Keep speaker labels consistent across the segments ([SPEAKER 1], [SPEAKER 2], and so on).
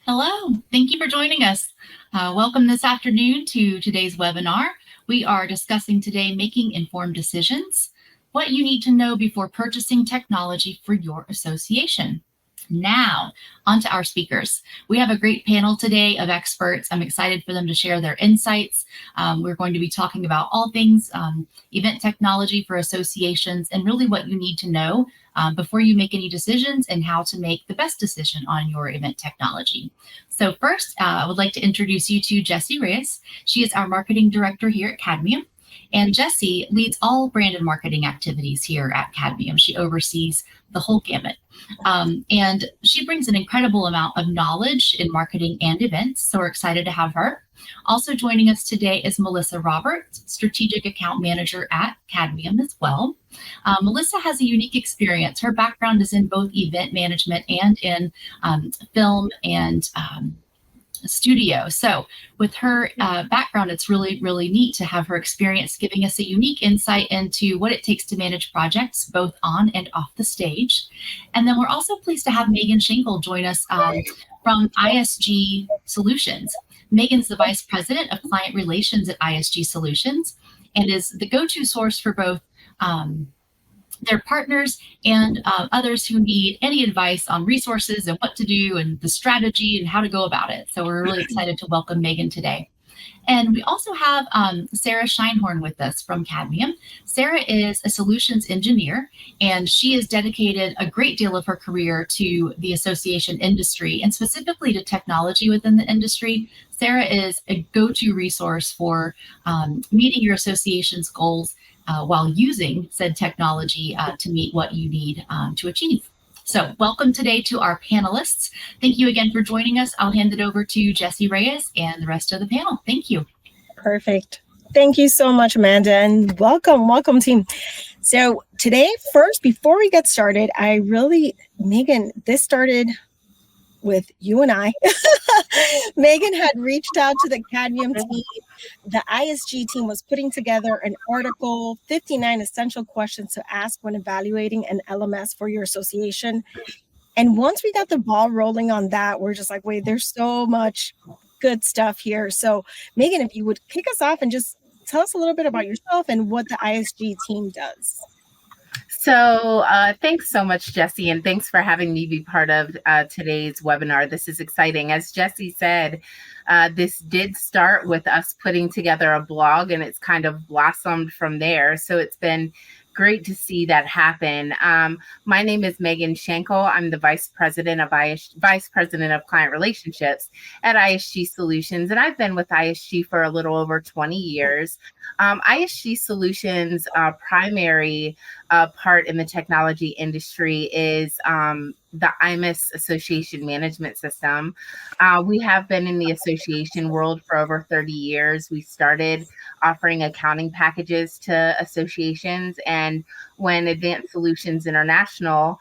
[SPEAKER 1] Hello, thank you for joining us. Welcome this afternoon to today's webinar. We are discussing today making informed decisions, what you need to know before purchasing technology for your association. Now, on to our speakers. We have a great panel today of experts. I'm excited for them to share their insights. We're going to be talking about all things event technology for associations and really what you need to know before you make any decisions and how to make the best decision on your event technology. So first, I would like to introduce you to Jessie Reyes. She is our marketing director here at Cadmium. And Jessie leads all brand and marketing activities here at Cadmium. She oversees the whole gamut. And she brings an incredible amount of knowledge in marketing and events. So we're excited to have her. Also joining us today is Melissa Roberts, Strategic Account Manager at Cadmium as well. Melissa has a unique experience. Her background is in both event management and in film and studio. So with her background, it's really, really neat to have her experience giving us a unique insight into what it takes to manage projects both on and off the stage. And then we're also pleased to have Megan Schenkel join us from ISG Solutions. Megan's the Vice President of Client Relations at ISG Solutions and is the go-to source for both their partners and others who need any advice on resources and what to do and the strategy and how to go about it. So we're really excited to welcome Megan today. And we also have Sarah Scheinhorn with us from Cadmium. Sarah is a solutions engineer, and she has dedicated a great deal of her career to the association industry and specifically to technology within the industry. Sarah is a go-to resource for meeting your association's goals while using said technology to meet what you need to achieve. So welcome today to our panelists. Thank you again for joining us. I'll hand it over to Jessie Reyes and the rest of the panel. Thank you.
[SPEAKER 2] Perfect. Thank you so much, Amanda, and welcome team. So today, first, before we get started, Megan, this started with you and I. Megan had reached out to the Cadmium team. The ISG team was putting together an article, 59 essential questions to ask when evaluating an LMS for your association. And once we got the ball rolling on that, we're just like, wait, there's so much good stuff here. So Megan, if you would kick us off and just tell us a little bit about yourself and what the ISG team does.
[SPEAKER 3] So thanks so much, Jessie, and thanks for having me be part of today's webinar. This is exciting. As Jessie said, this did start with us putting together a blog, and it's kind of blossomed from there. So it's been great to see that happen. My name is Megan Schenkel. I'm the Vice President of Client Relationships at ISG Solutions, and I've been with ISG for a little over 20 years. ISG Solutions' primary part in the technology industry is the IMIS Association Management System. We have been in the association world for over 30 years. We started offering accounting packages to associations, and when Advanced Solutions International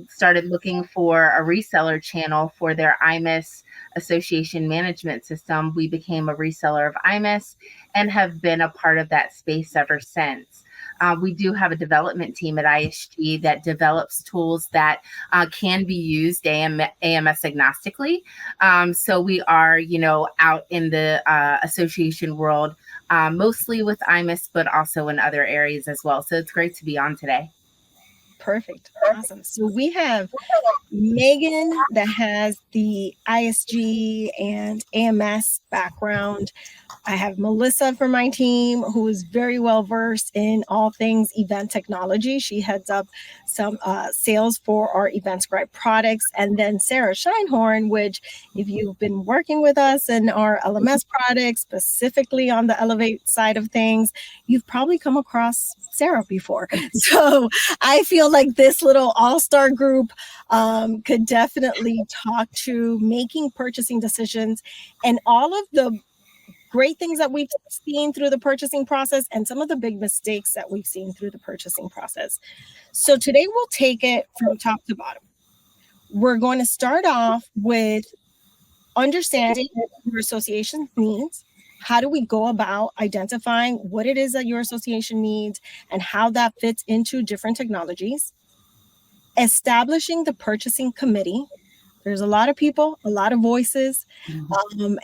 [SPEAKER 3] started looking for a reseller channel for their IMIS Association Management System, we became a reseller of IMIS and have been a part of that space ever since. We do have a development team at ISG that develops tools that can be used AMS agnostically. So we are, out in the association world, mostly with IMIS, but also in other areas as well. So it's great to be on today.
[SPEAKER 2] Perfect. Awesome. So we have Megan that has the ISG and AMS background. I have Melissa from my team, who is very well versed in all things event technology. She heads up some sales for our EventScribe products. And then Sarah Scheinhorn, which if you've been working with us in our LMS products, specifically on the Elevate side of things, you've probably come across Sarah before. So I feel like this little all-star group could definitely talk to making purchasing decisions and all of the great things that we've seen through the purchasing process and some of the big mistakes that we've seen through the purchasing process. So today we'll take it from top to bottom. We're going to start off with understanding your association's needs. How do we go about identifying what it is that your association needs and how that fits into different technologies? Establishing the purchasing committee. There's a lot of people, a lot of voices,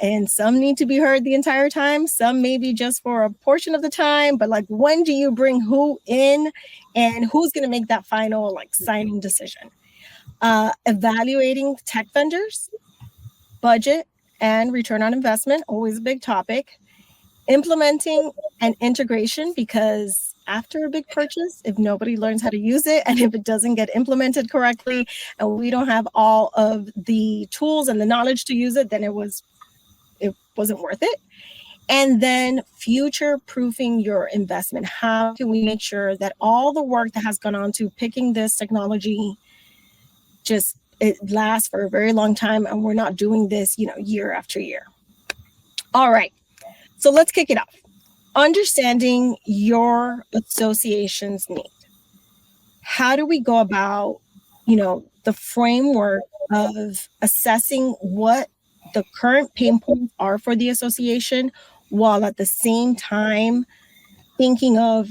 [SPEAKER 2] and some need to be heard the entire time. Some maybe just for a portion of the time, but like, when do you bring who in, and who's going to make that final like signing decision? Evaluating tech vendors, budget, and return on investment, always a big topic. Implementing an integration, because after a big purchase, if nobody learns how to use it and if it doesn't get implemented correctly and we don't have all of the tools and the knowledge to use it, then it wasn't worth it. And then future proofing your investment. How can we make sure that all the work that has gone on to picking this technology, just it lasts for a very long time, and we're not doing this, year after year. All right. So let's kick it off. Understanding your association's need. How do we go about, the framework of assessing what the current pain points are for the association, while at the same time thinking of,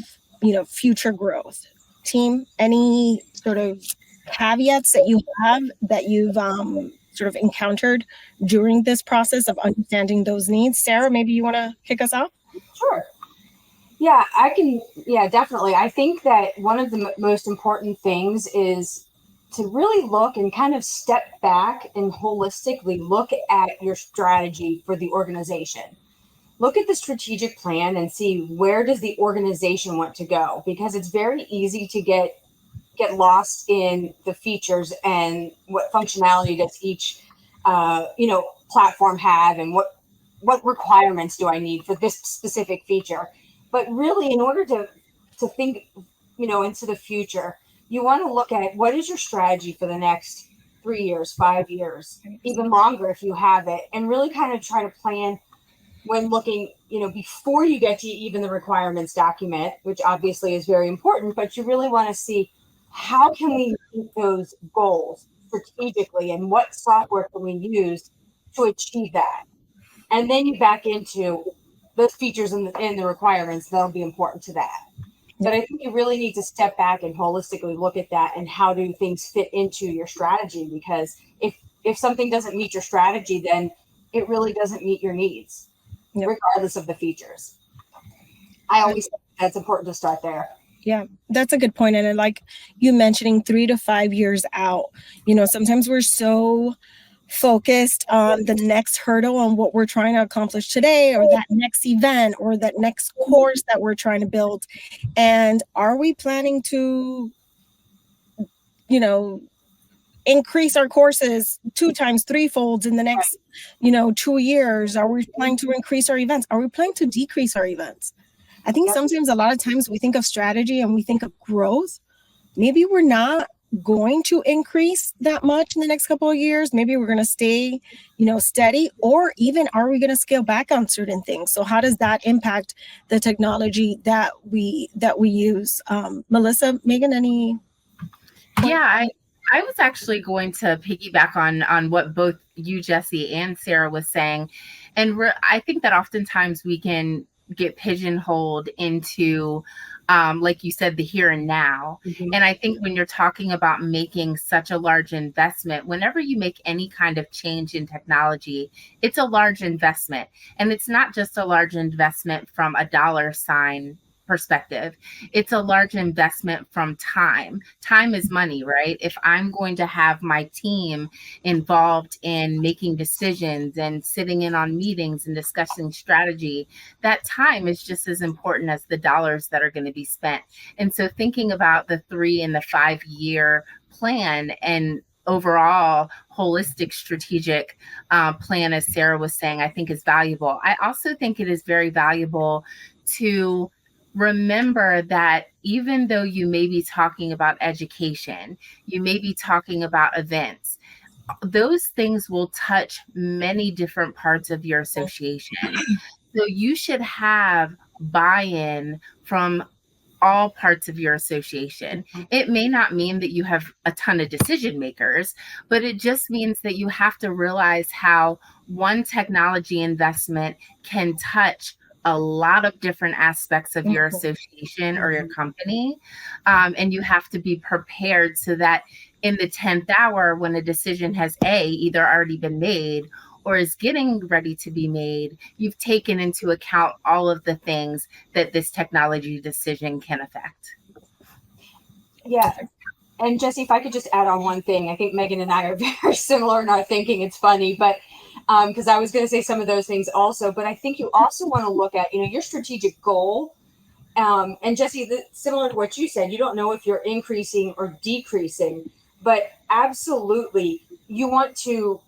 [SPEAKER 2] future growth? Team, any sort of caveats that you have that you've sort of encountered during this process of understanding those needs? Sarah, maybe you want to kick us off?
[SPEAKER 4] Sure. Yeah, I can. Yeah, definitely. I think that one of the most important things is to really look and kind of step back and holistically look at your strategy for the organization. Look at the strategic plan and see, where does the organization want to go? Because it's very easy to get lost in the features and what functionality does each platform have, and what requirements do I need for this specific feature. But really, in order to think into the future, you want to look at, what is your strategy for the next 3 years, 5 years, even longer if you have it, and really kind of try to plan when looking, before you get to even the requirements document, which obviously is very important, but you really want to see, how can we meet those goals strategically, and what software can we use to achieve that? And then you back into those features and the requirements that'll be important to that. But I think you really need to step back and holistically look at that, and how do things fit into your strategy? Because if something doesn't meet your strategy, then it really doesn't meet your needs, regardless of the features. I always think that's important to start there.
[SPEAKER 2] Yeah, that's a good point. And like you mentioning 3 to 5 years out, sometimes we're so focused on the next hurdle, on what we're trying to accomplish today, or that next event, or that next course that we're trying to build. And are we planning to, increase our courses 2 times, 3-fold in the next, 2 years? Are we planning to increase our events? Are we planning to decrease our events? I think sometimes, a lot of times, we think of strategy and we think of growth. Maybe we're not going to increase that much in the next couple of years. Maybe we're going to stay, steady, or even, are we going to scale back on certain things? So how does that impact the technology that we use? Melissa, Megan, any?
[SPEAKER 3] Yeah, I was actually going to piggyback on what both you, Jessie, and Sarah was saying. And I think that oftentimes we can get pigeonholed into, like you said, the here and now. Mm-hmm. And I think when you're talking about making such a large investment, whenever you make any kind of change in technology, it's a large investment. And it's not just a large investment from a dollar sign perspective. It's a large investment from time. Time is money, right? If I'm going to have my team involved in making decisions and sitting in on meetings and discussing strategy, that time is just as important as the dollars that are going to be spent. And so thinking about the 3 and the 5 year plan and overall holistic strategic plan, as Sarah was saying, I think is valuable. I also think it is very valuable to remember that even though you may be talking about education, you may be talking about events, those things will touch many different parts of your association. So you should have buy-in from all parts of your association. It may not mean that you have a ton of decision makers, but it just means that you have to realize how one technology investment can touch a lot of different aspects of your association or your company. And you have to be prepared so that in the 10th hour when a decision has either already been made or is getting ready to be made, you've taken into account all of the things that this technology decision can affect.
[SPEAKER 4] Yeah. And Jesse, if I could just add on one thing, I think Megan and I are very similar in our thinking. It's funny, but because I was going to say some of those things also, but I think you also want to look at, your strategic goal. And Jesse, similar to what you said, you don't know if you're increasing or decreasing, but absolutely you want to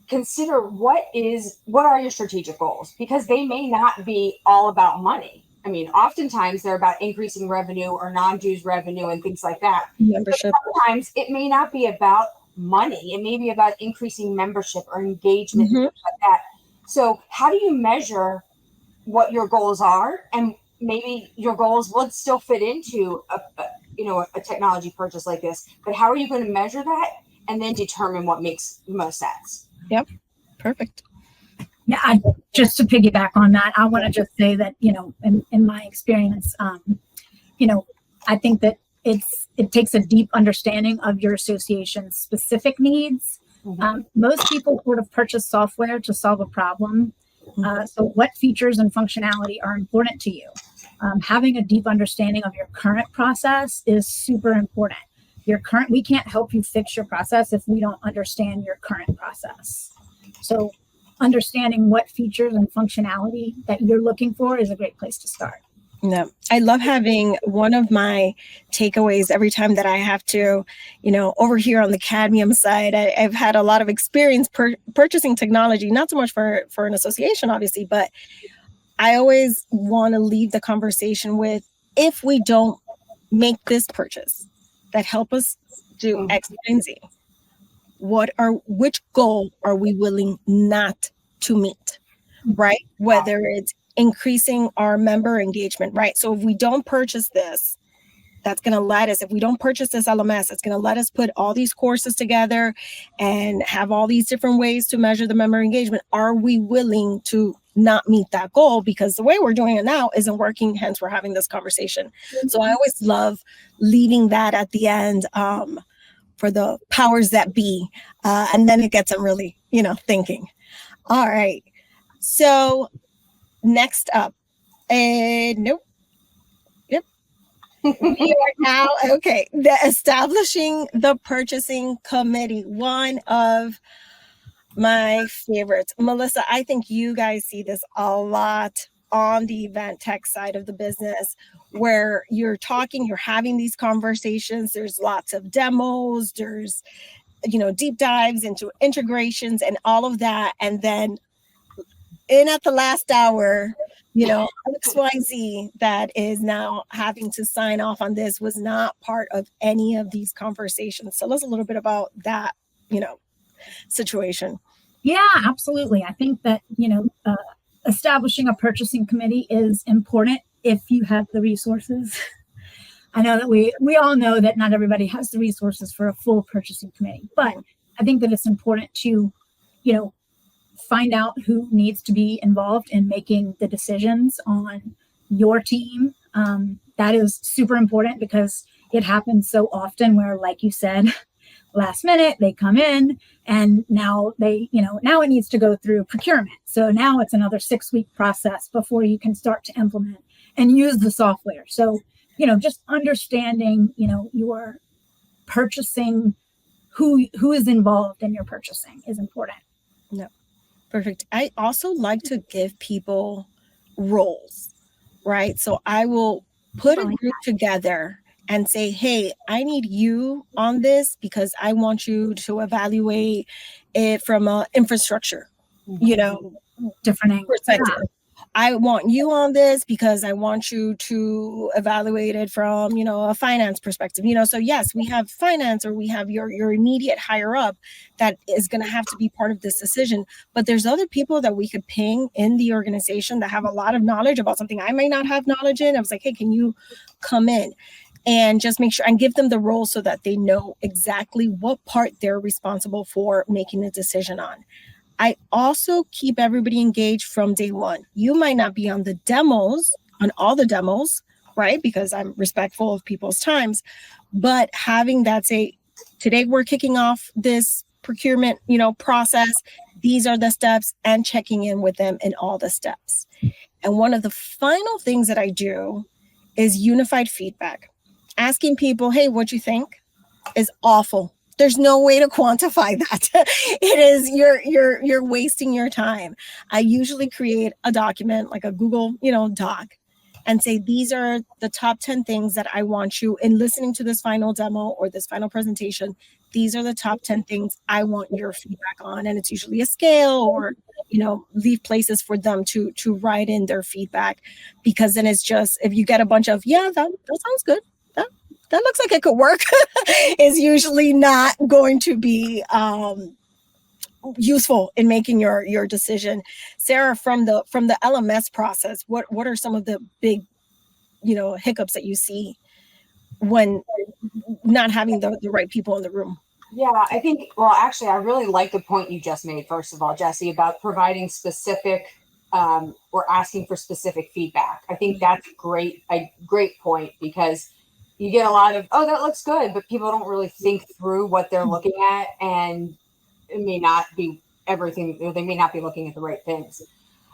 [SPEAKER 4] consider what are your strategic goals, because they may not be all about money. I mean, oftentimes they're about increasing revenue or non-dues revenue and things like that.
[SPEAKER 2] Membership.
[SPEAKER 4] But sometimes it may not be about money. It may be about increasing membership or engagement and things like that. So how do you measure what your goals are? And maybe your goals would still fit into a technology purchase like this, but how are you going to measure that and then determine what makes the most sense?
[SPEAKER 2] Yep. Perfect.
[SPEAKER 5] Yeah, just to piggyback on that, I want to just say that, in my experience, I think that it takes a deep understanding of your association's specific needs. Most people sort of purchase software to solve a problem. So what features and functionality are important to you? Having a deep understanding of your current process is super important. We can't help you fix your process if we don't understand your current process. So understanding what features and functionality that you're looking for is a great place to start.
[SPEAKER 2] Yeah, I love having one of my takeaways every time that I have to, over here on the Cadmium side, I've had a lot of experience purchasing technology, not so much for an association, obviously, but I always want to leave the conversation with, if we don't make this purchase that help us do X, Y, and Z, which goal are we willing not to meet, right? Whether it's increasing our member engagement, right? So if we don't purchase this, that's going to let us, if we don't purchase this LMS, it's going to let us put all these courses together and have all these different ways to measure the member engagement. Are we willing to not meet that goal? Because the way we're doing it now isn't working, hence we're having this conversation. So I always love leaving that at the end for the powers that be. And then it gets them really, thinking. All right. So next up, nope. Yep. We are now, okay. Establishing the purchasing committee, one of my favorites. Melissa, I think you guys see this a lot on the event tech side of the business, where you're having these conversations. There's lots of demos, there's, deep dives into integrations and all of that. And then at the last hour, XYZ that is now having to sign off on this was not part of any of these conversations. Tell us a little bit about that, situation.
[SPEAKER 5] Yeah, absolutely. I think that, establishing a purchasing committee is important if you have the resources. I know that we all know that not everybody has the resources for a full purchasing committee, but I think that it's important to, find out who needs to be involved in making the decisions on your team. That is super important because it happens so often where, like you said, last minute they come in and now now it needs to go through procurement. So now it's another 6-week process before you can start to implement and use the software. So, just understanding, your purchasing, who is involved in your purchasing is important.
[SPEAKER 2] No. Perfect. I also like to give people roles, right? So I will put a group together and say, hey, I need you on this because I want you to evaluate it from an infrastructure,
[SPEAKER 5] different angles.
[SPEAKER 2] Perspective. Yeah. I want you on this because I want you to evaluate it from, a finance perspective, so yes, we have finance, or we have your immediate higher up that is going to have to be part of this decision. But there's other people that we could ping in the organization that have a lot of knowledge about something I might not have knowledge in. I was like, hey, can you come in and just make sure and give them the role so that they know exactly what part they're responsible for making a decision on. I also keep everybody engaged from day one. You might not be on all the demos, right? Because I'm respectful of people's times, but having that say, today we're kicking off this procurement, process. These are the steps, and checking in with them in all the steps. And one of the final things that I do is unified feedback. Asking people, hey, what'd you think? Is awful. There's no way to quantify that. It is, you're wasting your time. I usually create a document like a Google, doc, and say, these are the top 10 things that I want you in listening to this final demo or this final presentation. These are the top 10 things I want your feedback on. And it's usually a scale, or, leave places for them to write in their feedback, because then it's just, if you get a bunch of, yeah, that sounds good. That looks like it could work, is usually not going to be useful in making your decision. Sarah, from the LMS process, what are some of the big, hiccups that you see when not having the right people in the room?
[SPEAKER 4] Yeah, I think, well, actually, I really like the point you just made, first of all, Jesse, about providing specific or asking for specific feedback. I think that's a great point, because you get a lot of, oh, that looks good, but people don't really think through what they're looking at, and it may not be everything, or they may not be looking at the right things.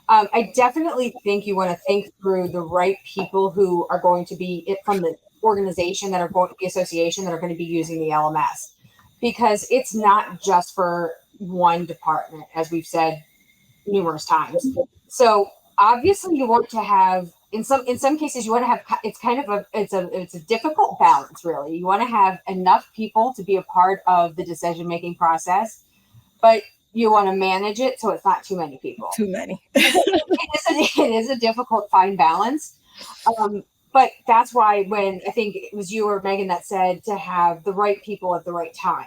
[SPEAKER 4] I definitely think you want to think through the right people who are going to be from the organization, that are going to the association, that are going to be using the LMS, because it's not just for one department, as we've said numerous times. So obviously you want to have, in some cases, you want to have, it's kind of it's a difficult balance, really. You want to have enough people to be a part of the decision-making process, but you want to manage it so it's not too many people.
[SPEAKER 2] Too many.
[SPEAKER 4] It is a difficult fine balance. But that's why, when I think it was you or Megan that said to have the right people at the right time.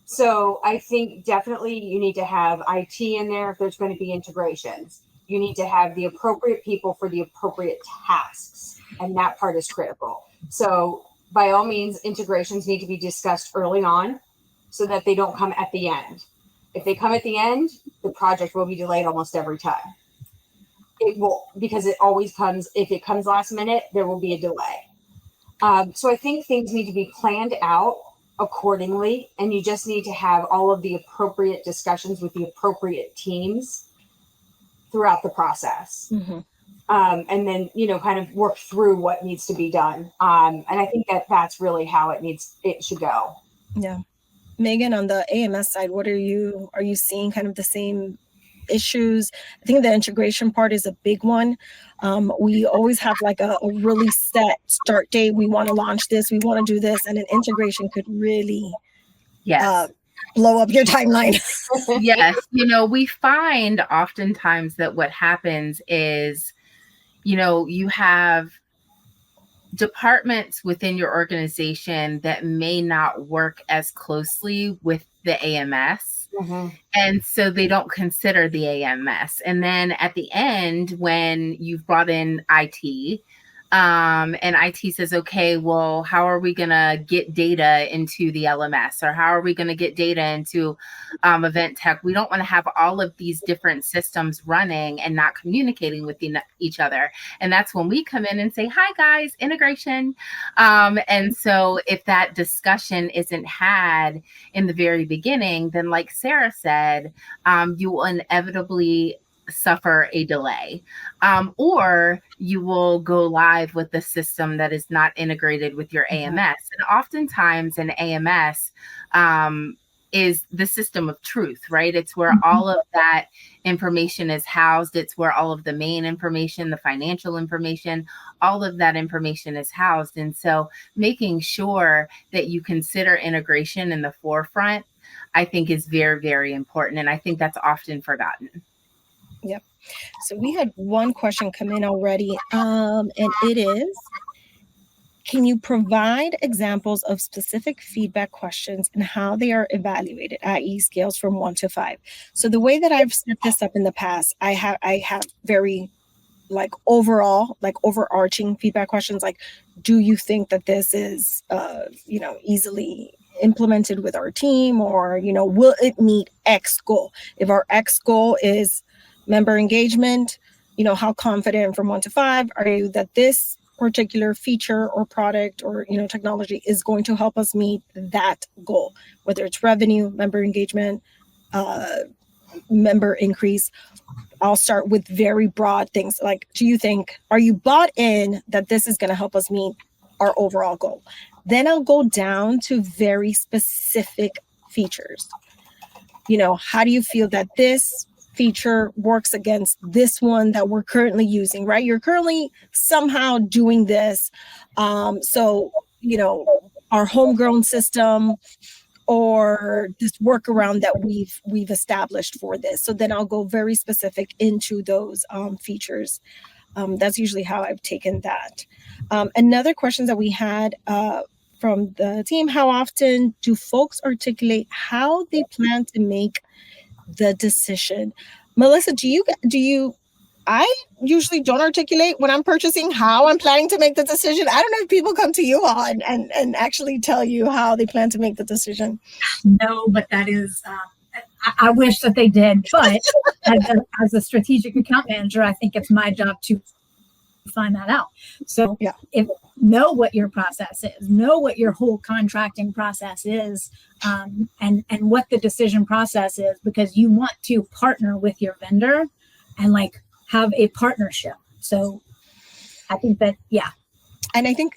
[SPEAKER 4] So I think definitely you need to have IT in there if there's going to be integrations. You need to have the appropriate people for the appropriate tasks, and that part is critical. So by all means, integrations need to be discussed early on so that they don't come at the end. If they come at the end, the project will be delayed almost every time. It will, because it always comes, if it comes last minute, there will be a delay. So I think things need to be planned out accordingly, and you just need to have all of the appropriate discussions with the appropriate teams throughout the process.
[SPEAKER 2] Mm-hmm.
[SPEAKER 4] And then, kind of work through what needs to be done. And I think that's really how it should go.
[SPEAKER 2] Yeah. Megan, on the AMS side, what are you seeing kind of the same issues? I think the integration part is a big one. We always have like a really set start date. We want to launch this, we want to do this, and an integration could really blow up your timeline.
[SPEAKER 3] Yes. We find oftentimes that what happens is, you have departments within your organization that may not work as closely with the AMS.
[SPEAKER 4] Mm-hmm.
[SPEAKER 3] And so they don't consider the AMS. And then at the end, when you've brought in IT, and IT says, okay, well, how are we going to get data into the LMS, or how are we going to get data into Event Tech? We don't want to have all of these different systems running and not communicating with each other. And that's when we come in and say, hi, guys, integration. And so if that discussion isn't had in the very beginning, then like Sarah said, you will inevitably suffer a delay, or you will go live with the system that is not integrated with your AMS. And oftentimes an AMS is the system of truth, right? It's where all of that information is housed. It's where all of the main information, the financial information, all of that information is housed. And so making sure that you consider integration in the forefront, I think, is very, very important. And I think that's often forgotten.
[SPEAKER 2] Yep. So we had one question come in already, and it is, can you provide examples of specific feedback questions and how they are evaluated, i.e. scales from 1 to 5? So the way that I've set this up in the past, I have very overarching feedback questions, like, do you think that this is, easily implemented with our team, or, will it meet X goal? If our X goal is member engagement, how confident from 1 to 5 are you that this particular feature or product or technology is going to help us meet that goal, whether it's revenue, member engagement, member increase. I'll start with very broad things like, are you bought in that this is going to help us meet our overall goal? Then I'll go down to very specific features. How do you feel that this feature works against this one that we're currently using, right? You're currently somehow doing this. So, our homegrown system or this workaround that we've established for this. So then I'll go very specific into those features. That's usually how I've taken that. Another question that we had from the team: how often do folks articulate how they plan to make the decision? Melissa, I usually don't articulate when I'm purchasing how I'm planning to make the decision. I don't know if people come to you all and actually tell you how they plan to make the decision.
[SPEAKER 5] No, but that is, I wish that they did. But as a strategic account manager, I think it's my job to find that out. So if know what your process is, know what your whole contracting process is, and what the decision process is, because you want to partner with your vendor and have a partnership. So I think that,
[SPEAKER 2] and I think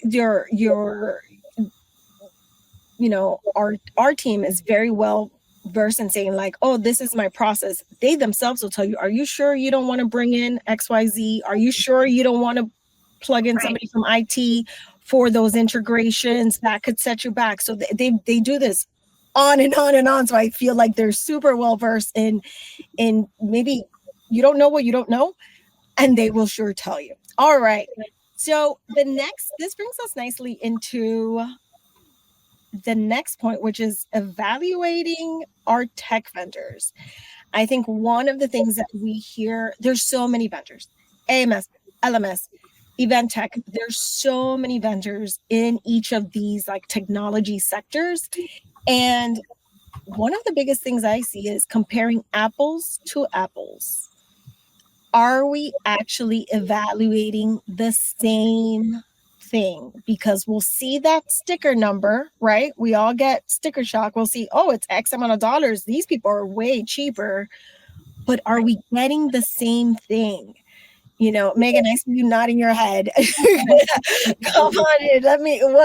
[SPEAKER 2] our team is very well versed in saying oh, this is my process. They themselves will tell you, are you sure you don't want to bring in XYZ? Are you sure you don't want to plug in somebody from IT for those integrations that could set you back? So they do this on and on and on. So I feel like they're super well versed in maybe you don't know what you don't know, and they will sure tell you. All right. So this brings us nicely into the next point, which is evaluating our tech vendors. I think one of the things that we hear, there's so many vendors, AMS, LMS, event tech. There's so many vendors in each of these technology sectors. And one of the biggest things I see is comparing apples to apples. Are we actually evaluating the same thing? Because we'll see that sticker number, right? We all get sticker shock. We'll see, oh, it's X amount of dollars. These people are way cheaper. But are we getting the same thing? Megan, I see you nodding your head. Come on,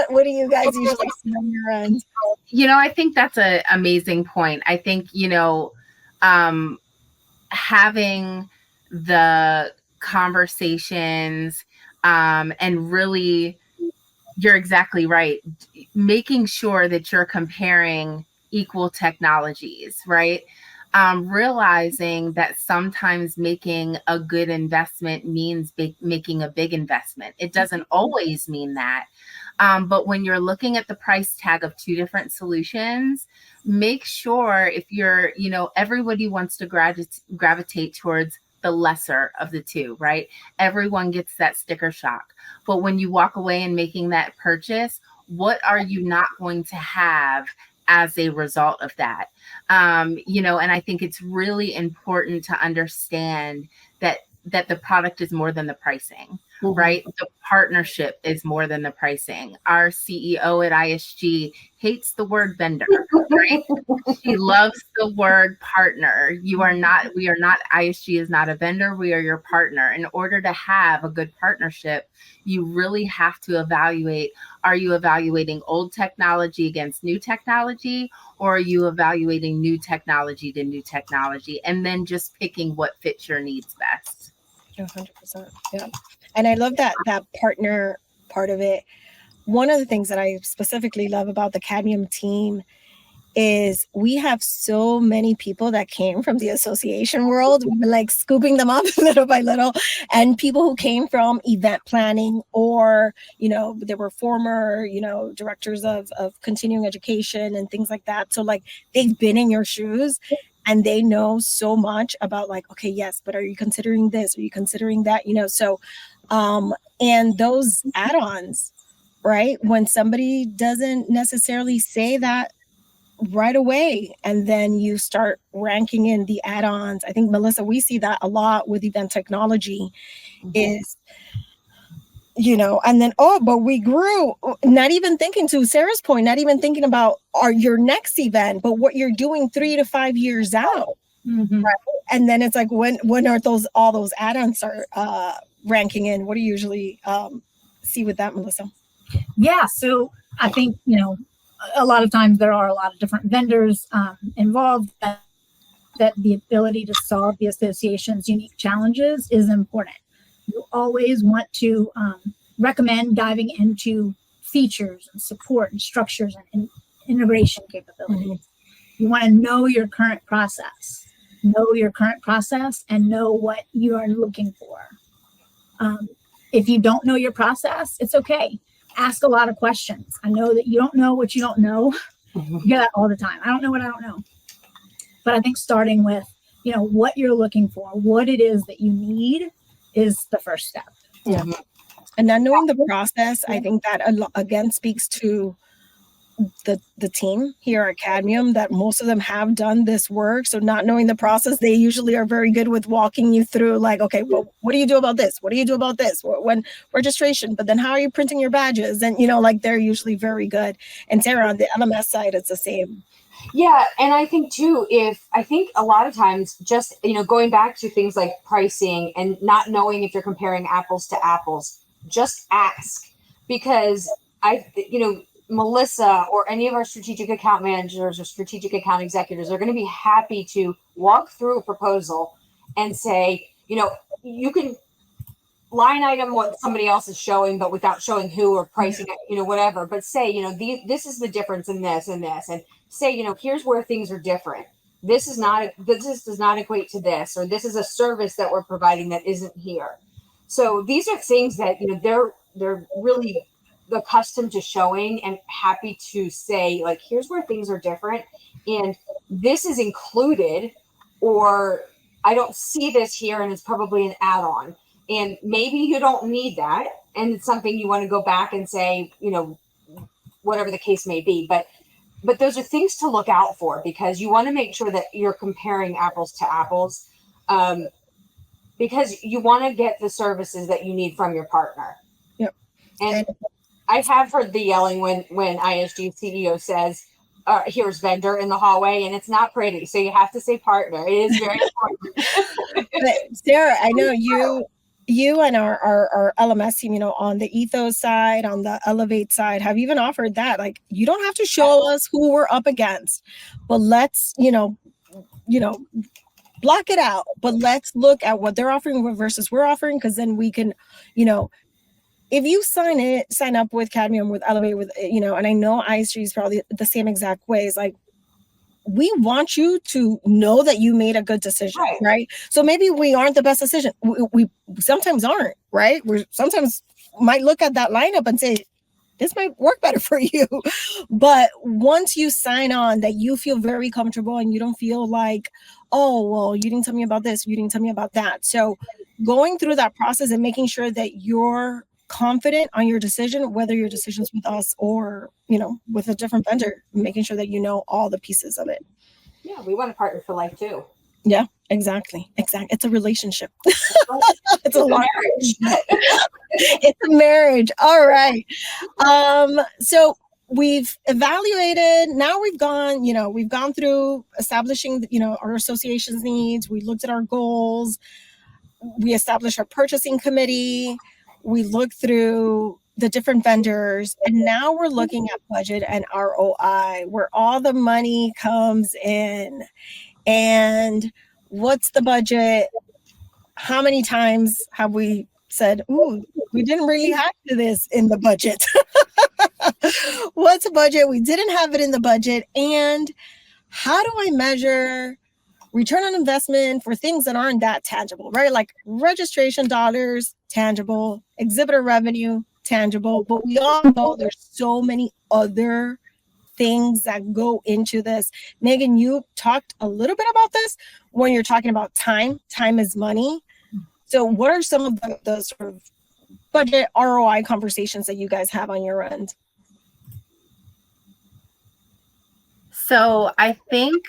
[SPEAKER 2] what do you guys usually see on your end?
[SPEAKER 3] I think that's an amazing point. I think, having the conversations and really, you're exactly right. Making sure that you're comparing equal technologies, right? Realizing that sometimes making a good investment means making a big investment. It doesn't always mean that. But when you're looking at the price tag of two different solutions, make sure if you're, everybody wants to gravitate towards the lesser of the two, right? Everyone gets that sticker shock. But when you walk away and making that purchase, what are you not going to have as a result of that? And I think it's really important to understand that the product is more than the pricing, right? The partnership is more than the pricing. Our CEO at ISG hates the word vendor, right? She loves the word partner. We are not, ISG is not a vendor. We are your partner. In order to have a good partnership, you really have to evaluate, are you evaluating old technology against new technology, or are you evaluating new technology to new technology, and then just picking what fits your needs best?
[SPEAKER 2] 100%. Yeah. And I love that partner part of it. One of the things that I specifically love about the Cadmium team is we have so many people that came from the association world. We've been scooping them up little by little, and people who came from event planning, or, there were former, directors of continuing education and things like that. So they've been in your shoes. And they know so much about okay, yes, but are you considering this? Are you considering that? So, and those add-ons, right? When somebody doesn't necessarily say that right away, and then you start ranking in the add-ons. I think, Melissa, we see that a lot with event technology, is and then, but we grew, not even thinking, to Sarah's point, not even thinking about your next event, but what you're doing 3 to 5 years out.
[SPEAKER 5] Mhm.
[SPEAKER 2] Right. And then it's like, when are all those add-ons are ranking in? What do you usually see with that, Melissa?
[SPEAKER 5] Yeah, so I think, a lot of times there are a lot of different vendors involved, that the ability to solve the association's unique challenges is important. You always want to recommend diving into features and support and structures and integration capabilities. Mm-hmm. You want to know your current process, and know what you are looking for. If you don't know your process, it's okay. Ask a lot of questions. I know that you don't know what you don't know. You hear that all the time. I don't know what I don't know. But I think starting with, what you're looking for, what it is that you need, is the first step.
[SPEAKER 2] Yeah. And not knowing the process, I think that again speaks to the team here at Cadmium, that most of them have done this work. So not knowing the process, they usually are very good with walking you through, like, okay, well, what do you do about this? What do you do about this? When registration, but then how are you printing your badges? And, they're usually very good. And Sarah, on the LMS side, it's the same.
[SPEAKER 4] Yeah. And I think too, I think a lot of times just, going back to things like pricing and not knowing if you're comparing apples to apples, just ask, because Melissa or any of our strategic account managers or strategic account executives are going to be happy to walk through a proposal and say, you can line item what somebody else is showing, but without showing who or pricing, whatever, but say, this is the difference in this and this, and say, here's where things are different. This does not equate to this, or this is a service that we're providing that isn't here. So these are things that, they're really accustomed to showing and happy to say, like, here's where things are different, and this is included, or I don't see this here, and it's probably an add-on, and maybe you don't need that, and it's something you want to go back and say, whatever the case may be, but those are things to look out for, because you want to make sure that you're comparing apples to apples, because you want to get the services that you need from your partner.
[SPEAKER 2] Yep.
[SPEAKER 4] And I have heard the yelling when ISG CEO says, here's vendor in the hallway, and it's not pretty. So you have to say partner. It is very important.
[SPEAKER 2] But Sarah, I know you and our LMS team, on the Ethos side, on the Elevate side, have even offered that. Like, you don't have to show us who we're up against, but let's, block it out. But let's look at what they're offering versus we're offering, because then we can, if you sign up with Cadmium, with Elevate, with, and I know ISG is probably the same exact ways, like, we want you to know that you made a good decision, right? So maybe we aren't the best decision. We sometimes aren't, right? We sometimes might look at that lineup and say, this might work better for you. But once you sign on, that you feel very comfortable and you don't feel like, oh, well, you didn't tell me about this, you didn't tell me about that. So going through that process and making sure that you're confident on your decision, whether your decision's with us or, with a different vendor, making sure that you know all the pieces of it.
[SPEAKER 4] Yeah, we want to partner for life too.
[SPEAKER 2] Yeah, exactly. It's a relationship. It's a marriage. It's a marriage. All right. So we've evaluated, now we've gone through establishing, our association's needs. We looked at our goals. We established our purchasing committee. We looked through the different vendors, and now we're looking at budget and ROI, where all the money comes in. And what's the budget? How many times have we said, ooh, we didn't really have this in the budget? What's the budget? We didn't have it in the budget. And how do I measure return on investment for things that aren't that tangible, right? Like registration dollars, tangible, exhibitor revenue, tangible. But we all know there's so many other things that go into this. Megan, you talked a little bit about this when you're talking about time. Time is money. So what are some of the sort of budget ROI conversations that you guys have on your end?
[SPEAKER 3] So I think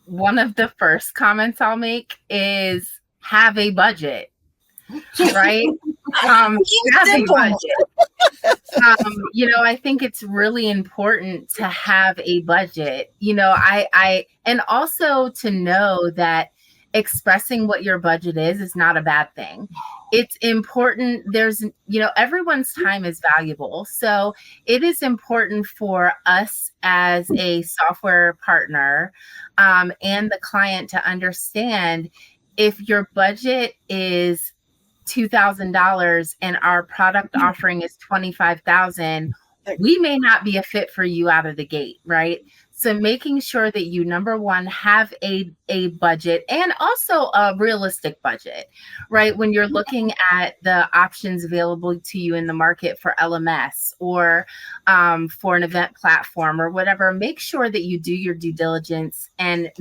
[SPEAKER 3] one of the first comments I'll make is have a budget, right? have a
[SPEAKER 2] simple.
[SPEAKER 3] budget. I think it's really important to have a budget. And also to know that expressing what your budget is not a bad thing. It's important. Everyone's time is valuable. So it is important for us as a software partner and the client to understand if your budget is $2,000 and our product offering is $25,000, we may not be a fit for you out of the gate, right? So making sure that you, number one, have a budget and also a realistic budget, right? When you're looking at the options available to you in the market for LMS or for an event platform or whatever, make sure that you do your due diligence and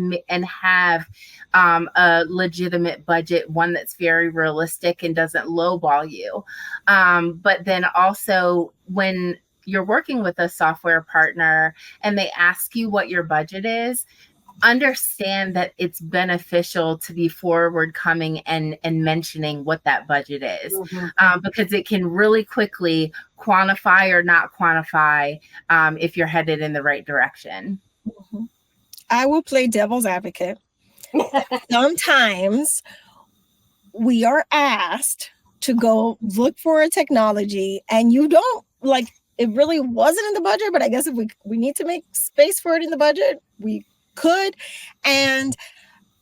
[SPEAKER 3] have a legitimate budget, one that's very realistic and doesn't lowball you. But then also when you're working with a software partner and they ask you what your budget is, understand that it's beneficial to be forward coming and mentioning what that budget is, because it can really quickly quantify or not quantify if you're headed in the right direction.
[SPEAKER 2] I will play devil's advocate. Sometimes we are asked to go look for a technology and you don't like, it really wasn't in the budget, but I guess if we need to make space for it in the budget, we could. And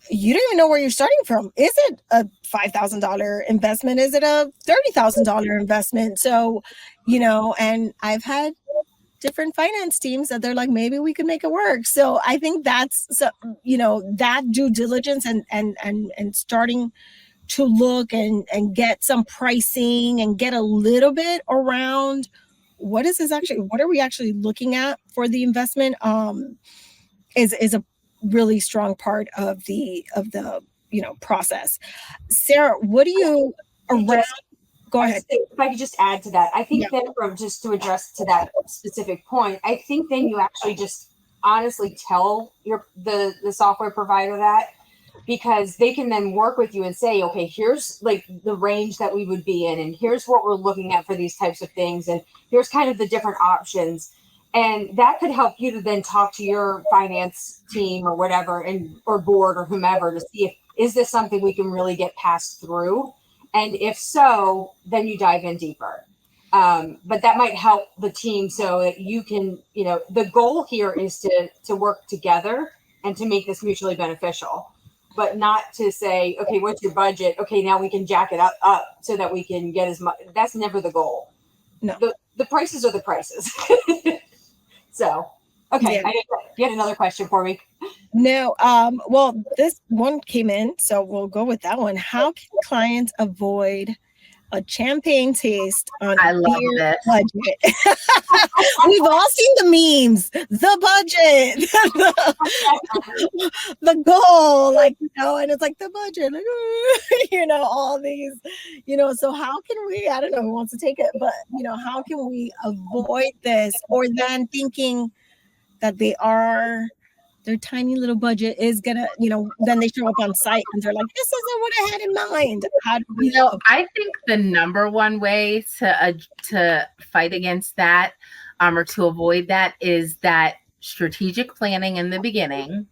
[SPEAKER 2] you don't even know where you're starting from. Is it a $5,000 investment? Is it a $30,000 investment? So, and I've had different finance teams that they're like, maybe we could make it work. So I think that's, that due diligence and starting to look and get some pricing and get a little bit around what are we actually looking at for the investment is a really strong part of the process. Sarah, what do you go ahead.
[SPEAKER 4] If I could just add to that, I think then from just to address to that specific point, I think then you actually just honestly tell the software provider that, because they can then work with you and say, okay, here's like the range that we would be in, and here's what we're looking at for these types of things, and here's kind of the different options. And that could help you to then talk to your finance team or whatever, or board or whomever, to see is this something we can really get passed through? And if so, then you dive in deeper. But that might help the team so that you can, the goal here is to work together and to make this mutually beneficial. But not to say, okay, what's your budget? Okay, now we can jack it up so that we can get as much. That's never the goal.
[SPEAKER 2] No.
[SPEAKER 4] The prices are the prices. So, okay.
[SPEAKER 2] Yeah.
[SPEAKER 4] You had another question for me?
[SPEAKER 2] No. Well, this one came in, so we'll go with that one. How can clients avoid a champagne taste on
[SPEAKER 3] I
[SPEAKER 2] a
[SPEAKER 3] love
[SPEAKER 2] beer
[SPEAKER 3] this.
[SPEAKER 2] budget? We've all seen the memes, the budget, the goal, and it's like the budget, all these, so how can we, I don't know who wants to take it, but, how can we avoid this? Or then thinking that their tiny little budget is gonna, then they show up on site and they're like, this isn't what I had in mind. How do we
[SPEAKER 3] I think the number one way to fight against that or to avoid that is that strategic planning in the beginning.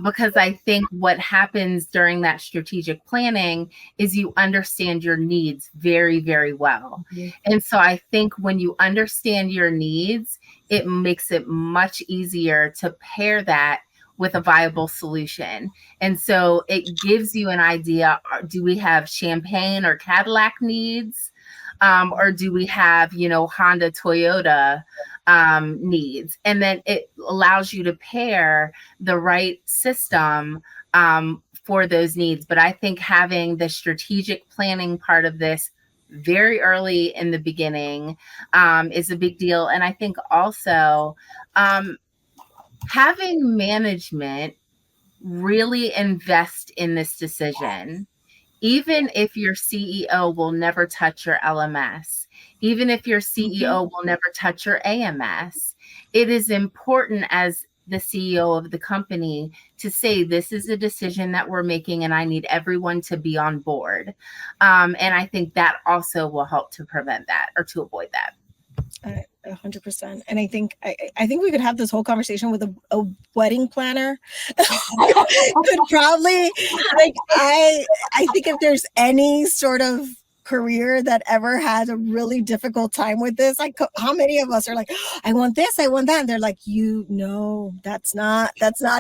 [SPEAKER 3] Because I think what happens during that strategic planning is you understand your needs very, very well. And so I think when you understand your needs, it makes it much easier to pair that with a viable solution. And so it gives you an idea, do we have Champagne or Cadillac needs? Or do we have, Honda, Toyota needs? And then it allows you to pair the right system for those needs. But I think having the strategic planning part of this very early in the beginning is a big deal. And I think also having management really invest in this decision. Even if your CEO will never touch your LMS, even if your CEO will never touch your AMS, it is important as the CEO of the company to say, this is a decision that we're making and I need everyone to be on board. And I think that also will help to prevent that or to avoid that.
[SPEAKER 2] 100%. And I think we could have this whole conversation with a wedding planner. Could probably, like, I think if there's any sort of career that ever had a really difficult time with this, like, how many of us are like, I want this, I want that, and they're like, that's not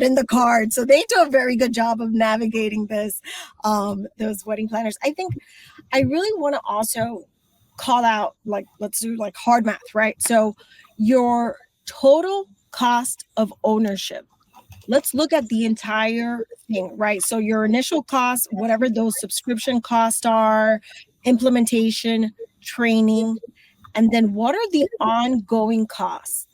[SPEAKER 2] in the card. So they do a very good job of navigating this, those wedding planners. I think I really want to also call out, like, let's do like hard math, right? So your total cost of ownership, let's look at the entire thing, right? So your initial costs, whatever those subscription costs are, implementation, training, and then what are the ongoing costs?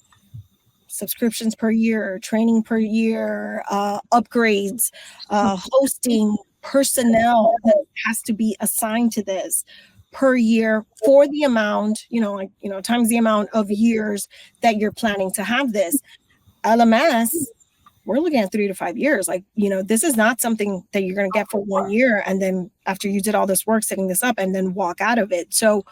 [SPEAKER 2] Subscriptions per year, training per year, upgrades, hosting, personnel that has to be assigned to this per year for the amount, times the amount of years that you're planning to have this. LMS, we're looking at 3 to 5 years. Like, this is not something that you're going to get for 1 year. And then after you did all this work setting this up and then walk out of it. So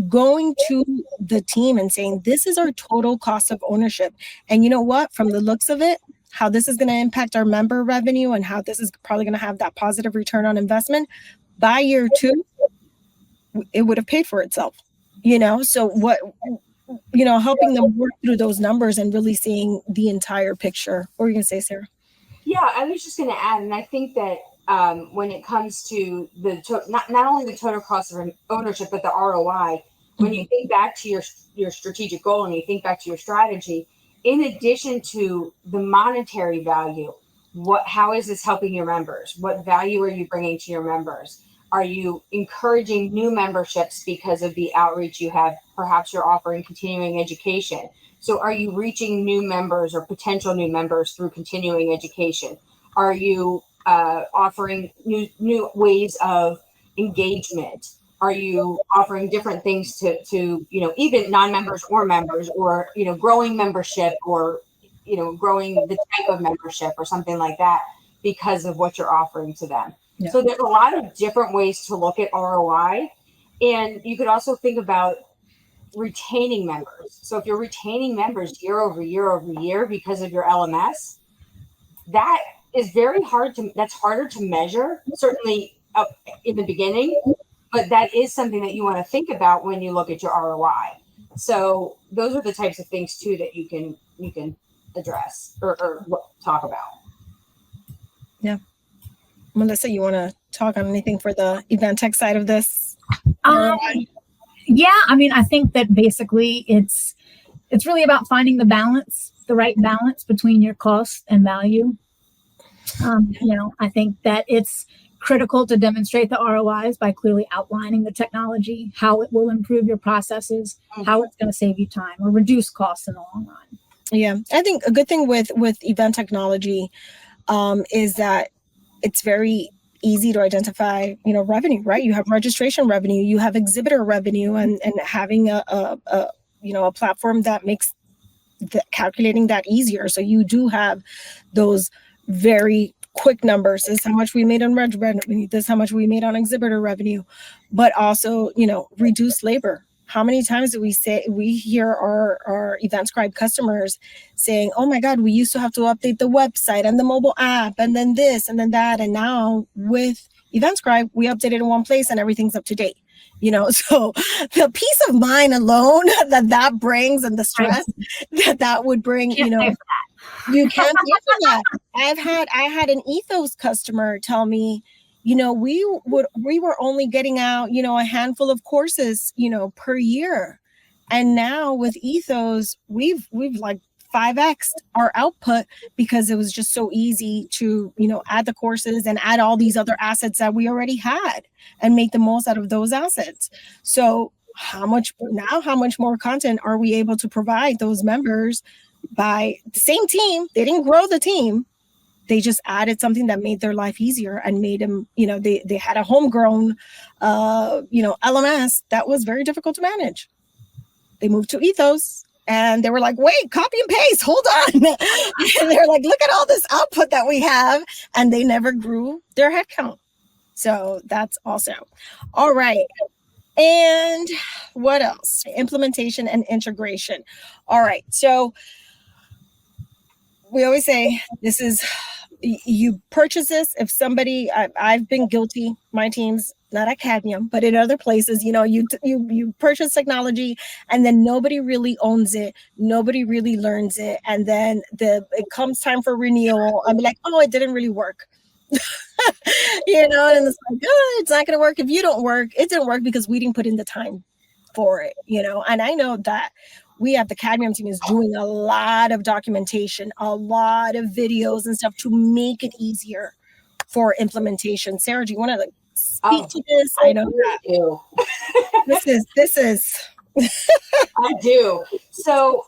[SPEAKER 2] going to the team and saying, this is our total cost of ownership. And you know what, from the looks of it, how this is going to impact our member revenue and how this is probably going to have that positive return on investment by year 2, it would have paid for itself, so helping them work through those numbers and really seeing the entire picture. What were you going to say, Sarah?
[SPEAKER 4] Yeah, I was just going to add, and I think that when it comes to not only the total cost of ownership, but the ROI, when you think back to your strategic goal and you think back to your strategy, in addition to the monetary value, how is this helping your members? What value are you bringing to your members? Are you encouraging new memberships because of the outreach you have? Perhaps you're offering continuing education. So are you reaching new members or potential new members through continuing education? Are you offering new ways of engagement? Are you offering different things to even non-members or members, or growing membership, or growing the type of membership or something like that because of what you're offering to them? Yeah. So there's a lot of different ways to look at ROI. And you could also think about retaining members. So if you're retaining members year over year over year because of your LMS, that is that's harder to measure, certainly in the beginning, but that is something that you want to think about when you look at your ROI. So those are the types of things too that you can address or talk about.
[SPEAKER 2] Yeah. Melissa, you want to talk on anything for the event tech side of this?
[SPEAKER 5] Yeah, I think that basically it's really about finding the right balance between your cost and value. I think that it's critical to demonstrate the ROIs by clearly outlining the technology, how it will improve your processes, how it's going to save you time or reduce costs in the long run.
[SPEAKER 2] Yeah, I think a good thing with event technology is that it's very easy to identify, revenue, right? You have registration revenue, you have exhibitor revenue, and having a platform that makes calculating that easier. So you do have those very quick numbers. This is how much we made on reg revenue. This is how much we made on exhibitor revenue, but also, reduce labor. How many times do we hear our EventScribe customers saying, oh my God, we used to have to update the website and the mobile app and then this and then that. And now with EventScribe, we update it in one place and everything's up to date. So the peace of mind alone that brings and the stress that would bring, you can't pay for that. I had an Ethos customer tell me, we were only getting out, a handful of courses, per year. And now with Ethos, we've like 5x'd our output because it was just so easy to, add the courses and add all these other assets that we already had and make the most out of those assets. So how much more content are we able to provide those members by the same team? They didn't grow the team. They just added something that made their life easier and made them, they had a homegrown, LMS that was very difficult to manage. They moved to Ethos And they were like, wait, copy and paste, hold on. And they're like, look at all this output that we have. And they never grew their headcount. So that's also all right. And what else? Implementation and integration. All right. So we always say this is, you purchase this. If somebody, I've been guilty, my teams, not at Cadmium, but in other places, you purchase technology and then nobody really owns it. Nobody really learns it. And then it comes time for renewal. I'm like, oh, it didn't really work. And it's like, oh, it's not going to work. If you don't work, it didn't work because we didn't put in the time for it, and I know that we at the Cadmium team is doing a lot of documentation, a lot of videos and stuff to make it easier for implementation. Sarah, do you want to speak to this? I know
[SPEAKER 4] do.
[SPEAKER 2] this is
[SPEAKER 4] I do. So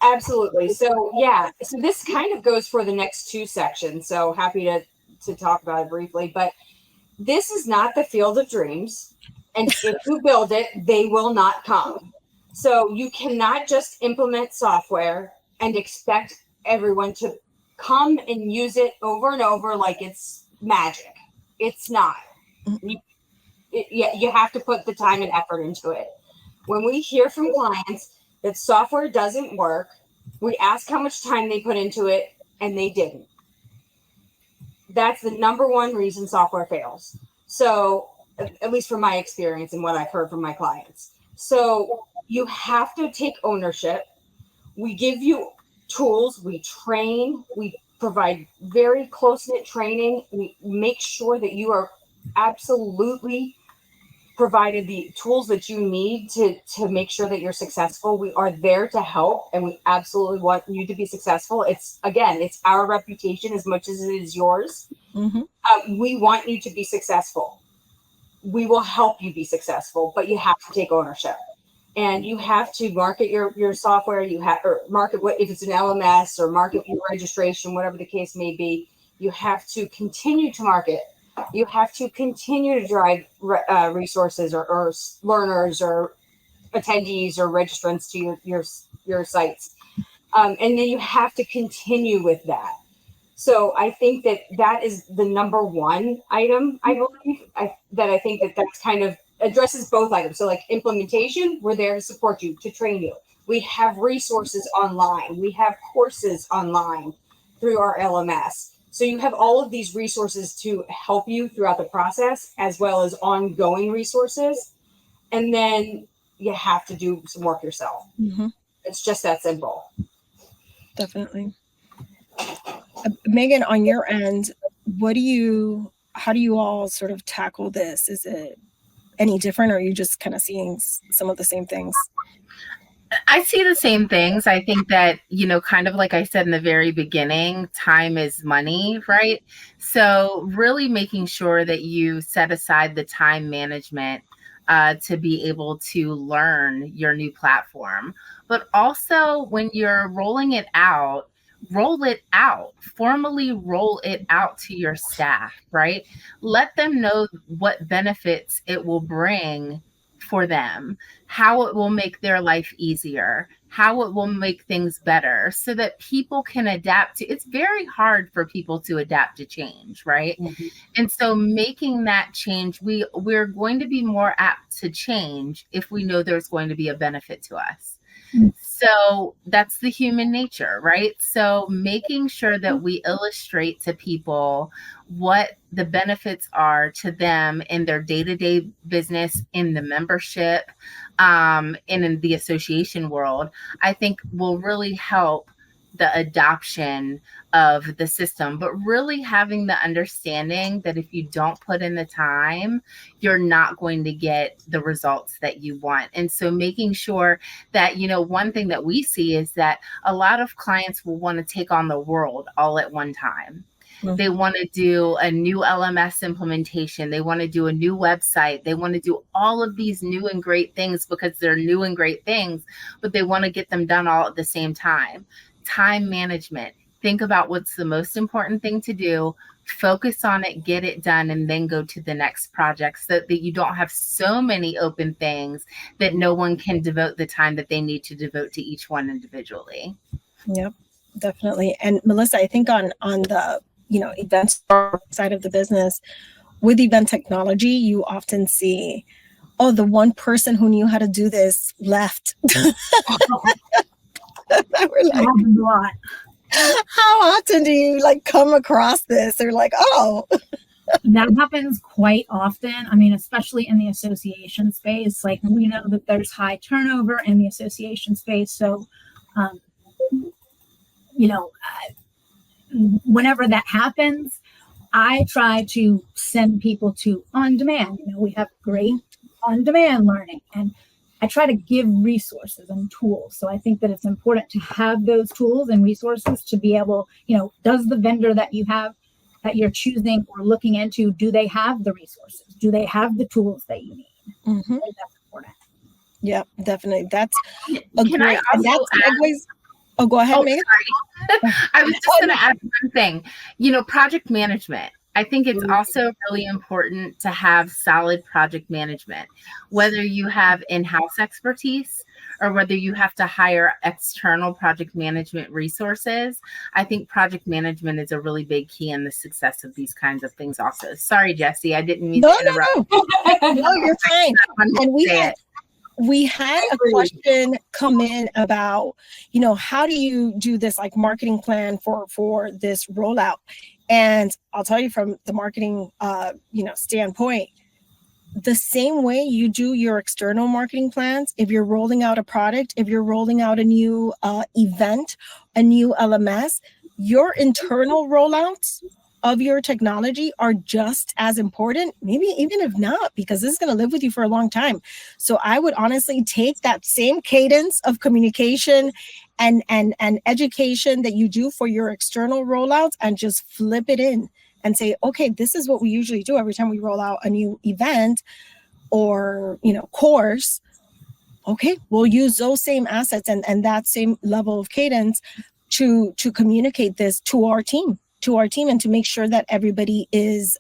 [SPEAKER 4] absolutely. So yeah. So this kind of goes for the next two sections. So happy to talk about it briefly, but this is not the field of dreams. And if you build it, they will not come. So you cannot just implement software and expect everyone to come and use it over and over like it's magic. It's not. You have to put the time and effort into it. When we hear from clients that software doesn't work, we ask how much time they put into it, and they didn't. That's the number one reason software fails. So, at least from my experience and what I've heard from my clients. So you have to take ownership. We give you tools, we train, we provide very close-knit training. We make sure that you are absolutely provided the tools that you need to make sure that you're successful. We are there to help, and we absolutely want you to be successful. It's our reputation as much as it is yours. Mm-hmm. We want you to be successful. We will help you be successful, but you have to take ownership, and you have to market your software. Or market what, if it's an LMS, or market your registration, whatever the case may be. You have to continue to market. You have to continue to drive resources or learners or attendees or registrants to your sites, and then you have to continue with that. So I think that is the number one item, I believe, I think that's kind of addresses both items. So like implementation, we're there to support you, to train you. We have resources online. We have courses online through our LMS. So you have all of these resources to help you throughout the process, as well as ongoing resources. And then you have to do some work yourself. Mm-hmm. It's just that simple.
[SPEAKER 2] Definitely. Megan, on your end, how do you all sort of tackle this? Is it any different, or are you just kind of seeing some of the same things?
[SPEAKER 3] I see the same things. I think that, kind of like I said in the very beginning, time is money, right? So really making sure that you set aside the time management to be able to learn your new platform. But also when you're rolling it out, formally roll it out to your staff, right? Let them know what benefits it will bring for them, how it will make their life easier, how it will make things better, so that people can adapt to. It's very hard for people to adapt to change, right? Mm-hmm. And so making that change, we're going to be more apt to change if we know there's going to be a benefit to us. So that's the human nature, right? So making sure that we illustrate to people what the benefits are to them in their day-to-day business, in the membership, and in the association world, I think will really help the adoption of the system, but really having the understanding that if you don't put in the time, you're not going to get the results that you want. And so making sure that, one thing that we see is that a lot of clients will want to take on the world all at one time. Mm-hmm. They want to do a new LMS implementation. They want to do a new website. They want to do all of these new and great things because they're new and great things, but they want to get them done all at the same time. Time management. Think about what's the most important thing to do. focus on it, get it done, and then go to the next project so that you don't have so many open things that no one can devote the time that they need to devote to each one individually.
[SPEAKER 2] Yep, definitely. And Melissa, I think on the, events side of the business, with event technology, you often see, oh, the one person who knew how to do this left. We're like,
[SPEAKER 5] A lot.
[SPEAKER 2] how often do you come across this? They're like, oh,
[SPEAKER 5] That happens quite often. I mean, especially in the association space. Like, we know that there's high turnover in the association space. So, whenever that happens, I try to send people to on demand. We have great on demand learning, and I try to give resources and tools. So I think that it's important to have those tools and resources to be able, does the vendor that you have, that you're choosing or looking into, do they have the resources? Do they have the tools that you need?
[SPEAKER 2] mm-hmm.
[SPEAKER 5] That's important.
[SPEAKER 2] Yep, definitely. That's
[SPEAKER 3] Can I also add?
[SPEAKER 2] Oh, go ahead, Megan.
[SPEAKER 3] Sorry. I was just going to add one thing. Project management. I think it's also really important to have solid project management, whether you have in-house expertise or whether you have to hire external project management resources. I think project management is a really big key in the success of these kinds of things also. Sorry, Jessie, I didn't mean to interrupt.
[SPEAKER 2] No, you're fine. And we had a question come in about, how do you do this marketing plan for this rollout? And I'll tell you from the marketing, standpoint, the same way you do your external marketing plans, if you're rolling out a product, if you're rolling out a new event, a new LMS, your internal rollouts of your technology are just as important, maybe even if not, because this is going to live with you for a long time. So I would honestly take that same cadence of communication and education that you do for your external rollouts and just flip it in and say, okay, this is what we usually do every time we roll out a new event or, course. Okay, we'll use those same assets and that same level of cadence to communicate this to our team and to make sure that everybody is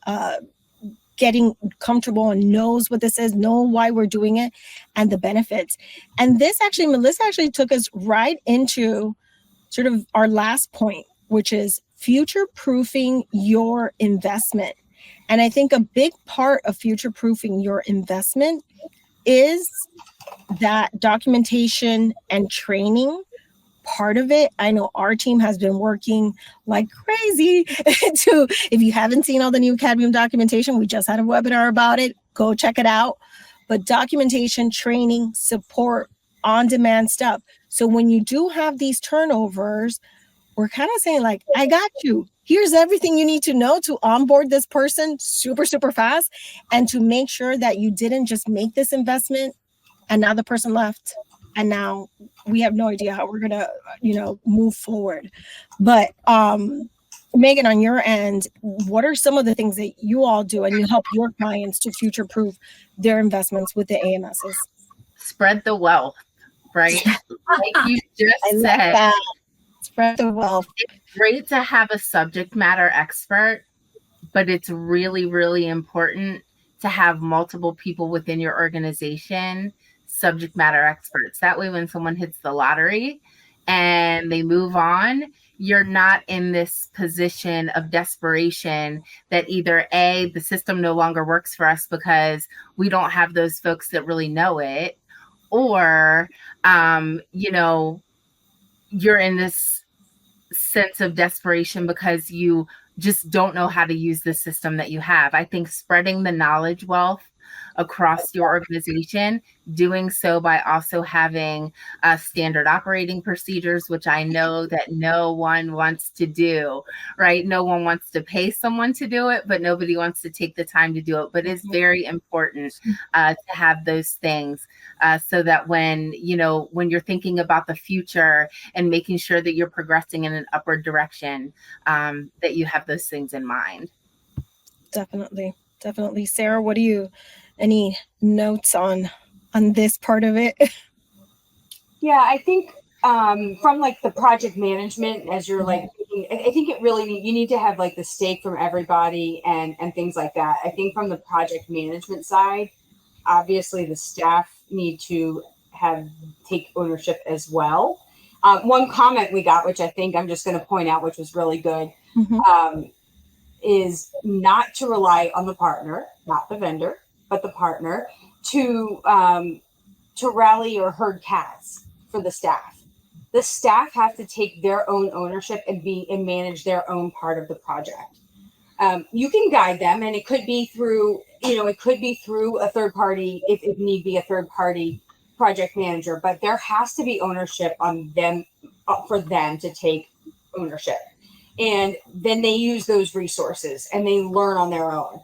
[SPEAKER 2] getting comfortable and knows what this is, know why we're doing it and the benefits. And Melissa actually took us right into sort of our last point, which is future-proofing your investment. And I think a big part of future-proofing your investment is that documentation and training part of it. I know our team has been working like crazy if you haven't seen all the new Cadmium documentation, we just had a webinar about it. Go check it out. But documentation, training, support, on-demand stuff. So when you do have these turnovers, we're kind of saying I got you. Here's everything you need to know to onboard this person super, super fast and to make sure that you didn't just make this investment and now the person left. And now we have no idea how we're going to, move forward. But Megan, on your end, what are some of the things that you all do and you help your clients to future-proof their investments with the AMSs?
[SPEAKER 3] Spread the wealth, right? Like you just said,
[SPEAKER 2] spread the wealth.
[SPEAKER 3] It's great to have a subject matter expert, but it's really, really important to have multiple people within your organization subject matter experts. That way, when someone hits the lottery and they move on, you're not in this position of desperation that either A, the system no longer works for us because we don't have those folks that really know it, or, you're in this sense of desperation because you just don't know how to use the system that you have. I think spreading the knowledge wealth across your organization, doing so by also having standard operating procedures, which I know that no one wants to do, right? No one wants to pay someone to do it, but nobody wants to take the time to do it. But it's very important to have those things so that when you're thinking about the future and making sure that you're progressing in an upward direction, that you have those things in mind.
[SPEAKER 2] Definitely. Sarah, any notes on this part of it?
[SPEAKER 4] Yeah, I think from the project management, as you're thinking I think it really you need to have like the stake from everybody and things like that. I think from the project management side, obviously the staff need to take ownership as well. One comment we got, which I think I'm just going to point out, which was really good, is not to rely on the partner, not the vendor, but the partner to rally or herd cats for the staff. The staff have to take their own ownership and manage their own part of the project. You can guide them, and it could be through, a third party, if it need be a third party project manager, but there has to be ownership on them for them to take ownership. And then they use those resources and they learn on their own.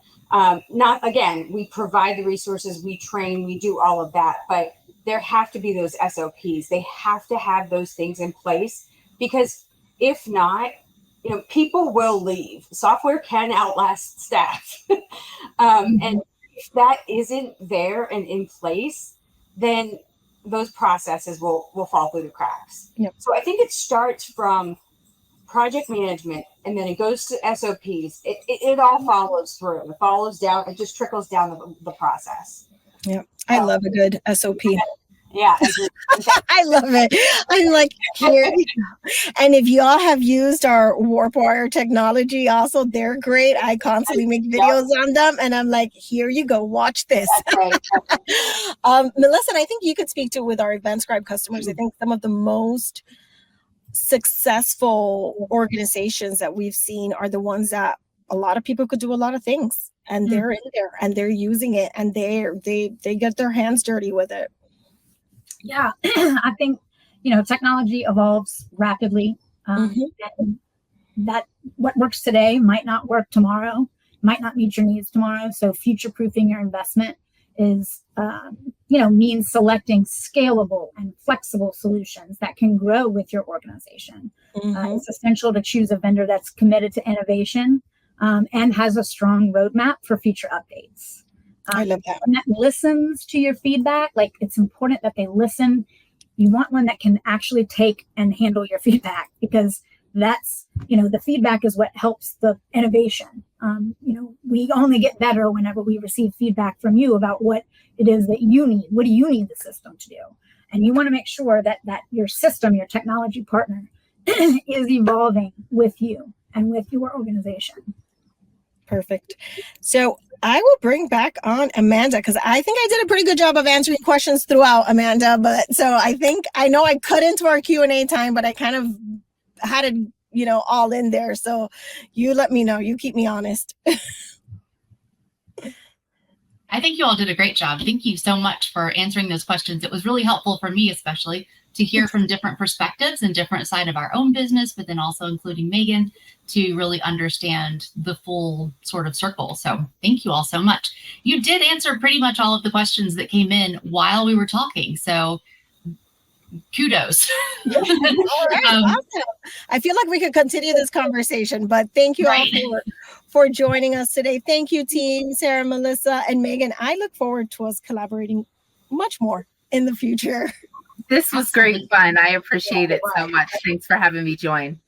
[SPEAKER 4] We provide the resources, we train, we do all of that, but there have to be those SOPs. They have to have those things in place, because if not, people will leave. Software can outlast staff. And if that isn't there and in place, then those processes will fall through the cracks.
[SPEAKER 2] Yep.
[SPEAKER 4] So I think it starts from project management, and then it goes to SOPs. It all follows through. It follows down. It just trickles down the process.
[SPEAKER 2] Yeah, I love a good SOP.
[SPEAKER 4] Yeah,
[SPEAKER 2] I love it. I'm like, here you go. And if y'all have used our WarpWire technology, also, they're great. I constantly make videos on them, and I'm like, here you go, watch this. Melissa, and I think you could speak to with our EventScribe customers. I think some of the most successful organizations that we've seen are the ones that a lot of people could do a lot of things, and they're in there and they're using it, and they get their hands dirty with it.
[SPEAKER 5] Yeah, I think, technology evolves rapidly. And that what works today might not work tomorrow, might not meet your needs tomorrow. So future-proofing your investment is, means selecting scalable and flexible solutions that can grow with your organization. It's essential to choose a vendor that's committed to innovation and has a strong roadmap for future updates.
[SPEAKER 2] I love that.
[SPEAKER 5] One that listens to your feedback. Like, it's important that they listen. You want one that can actually take and handle your feedback, because that's, the feedback is what helps the innovation. We only get better whenever we receive feedback from you about what it is that you need. What do you need the system to do? And you want to make sure that your system, your technology partner is evolving with you and with your organization.
[SPEAKER 2] Perfect. So I will bring back on Amanda, because I think I did a pretty good job of answering questions throughout, Amanda. But so I know I cut into our Q&A time, but I kind of had it, all in there. So you let me know. You keep me honest.
[SPEAKER 1] I think you all did a great job. Thank you so much for answering those questions. It was really helpful for me, especially, to hear from different perspectives and different side of our own business, but then also including Megan, to really understand the full sort of circle. So thank you all so much. You did answer pretty much all of the questions that came in while we were talking. So kudos.
[SPEAKER 2] All right, awesome. I feel like we could continue this conversation, but thank you all for joining us today. Thank you, team, Sarah, Melissa, and Megan. I look forward to us collaborating much more in the future.
[SPEAKER 3] This was great fun. I appreciate it so much. Thanks for having me join.